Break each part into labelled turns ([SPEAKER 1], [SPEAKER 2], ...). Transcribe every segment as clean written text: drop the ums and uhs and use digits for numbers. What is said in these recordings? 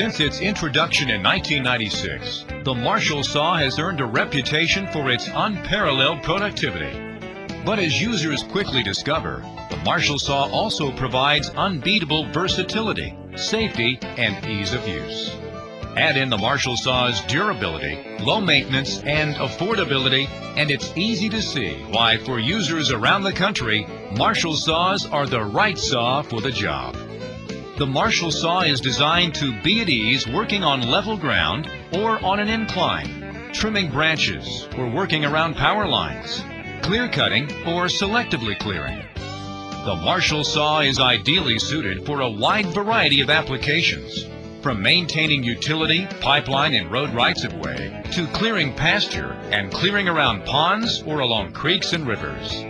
[SPEAKER 1] Since its introduction in 1996, the Marshall saw has earned a reputation for its unparalleled productivity. But as users quickly discover, the Marshall saw also provides unbeatable versatility, safety, and ease of use. Add in the Marshall saw's durability, low maintenance, and affordability, and it's easy to see why for users around the country, Marshall saws are the right saw for the job. The Marshall saw is designed to be at ease working on level ground or on an incline, trimming branches or working around power lines, clear cutting or selectively clearing. The Marshall saw is ideally suited for a wide variety of applications, from maintaining utility, pipeline, and road rights-of-way to clearing pasture and clearing around ponds or along creeks and rivers.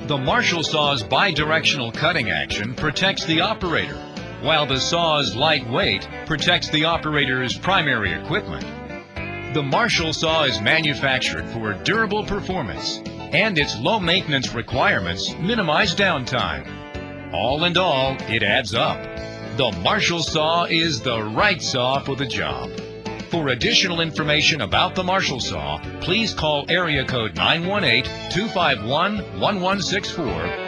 [SPEAKER 1] The Marshall saw's bidirectional cutting action protects the operator, while the saw's light weight protects the operator's primary equipment. The Marshall saw is manufactured for durable performance, and its low maintenance requirements minimize downtime. All in all, it adds up. The Marshall saw is the right saw for the job. For additional information about the Marshall saw, please call area code 918-251-1164